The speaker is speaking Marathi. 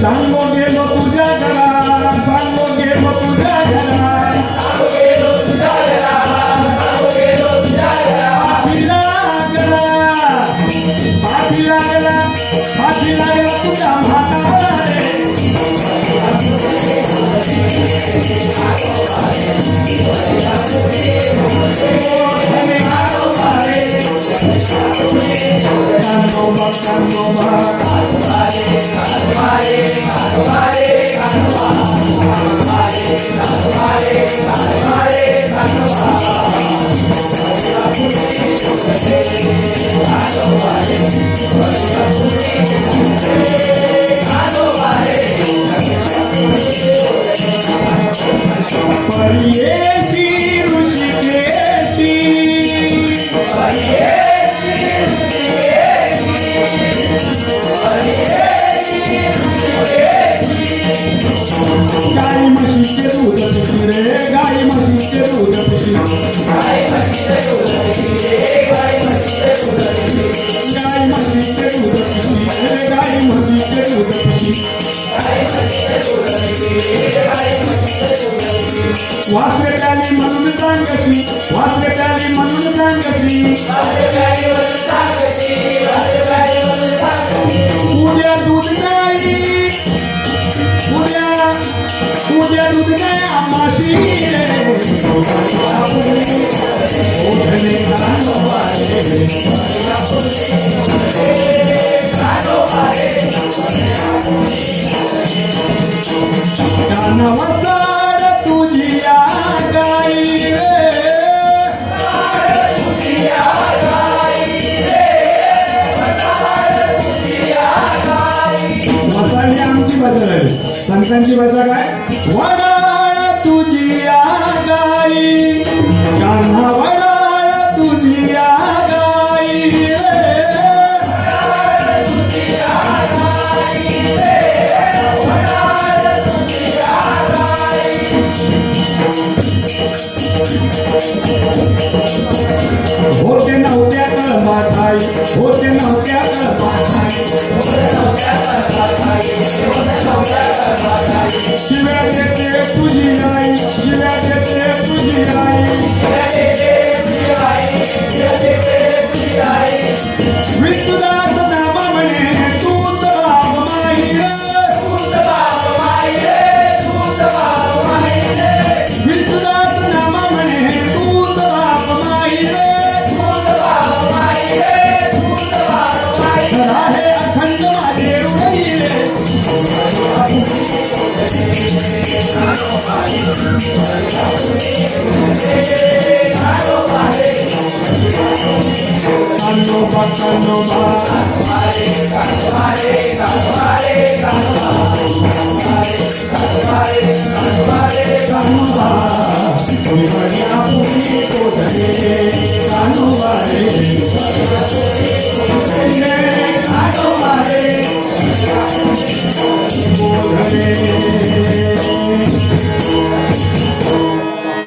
सांगो गेलो तुझ्या घरा, सांगो गेलो तुझ्या घरा, पाठी लागला तुझ्या भातावर वासवेटाली म्हणून सांगती, वासवेटाली म्हणून सांगती, उद्या दूध नाही, उद्या दूध नाही आम्हाशी संतांची भाषा काय वडाळ तुझी गाई कान्हा वडाळ तुझी गाई होते नव्हत्या माठाई होते नव्हत्या शिव्या देते तुझी आई शिव्या देते तुझी आई विष्णुदास नाम म्हणे तूत बाप माई विष्णुदास नाम म्हणे तूत बाप माई राहे अखंड माझे रुढीले कानोबा कानोबा कानोबा तुम्हारी आपुनी को धरे कानोबा रे कानोबा रे को धरे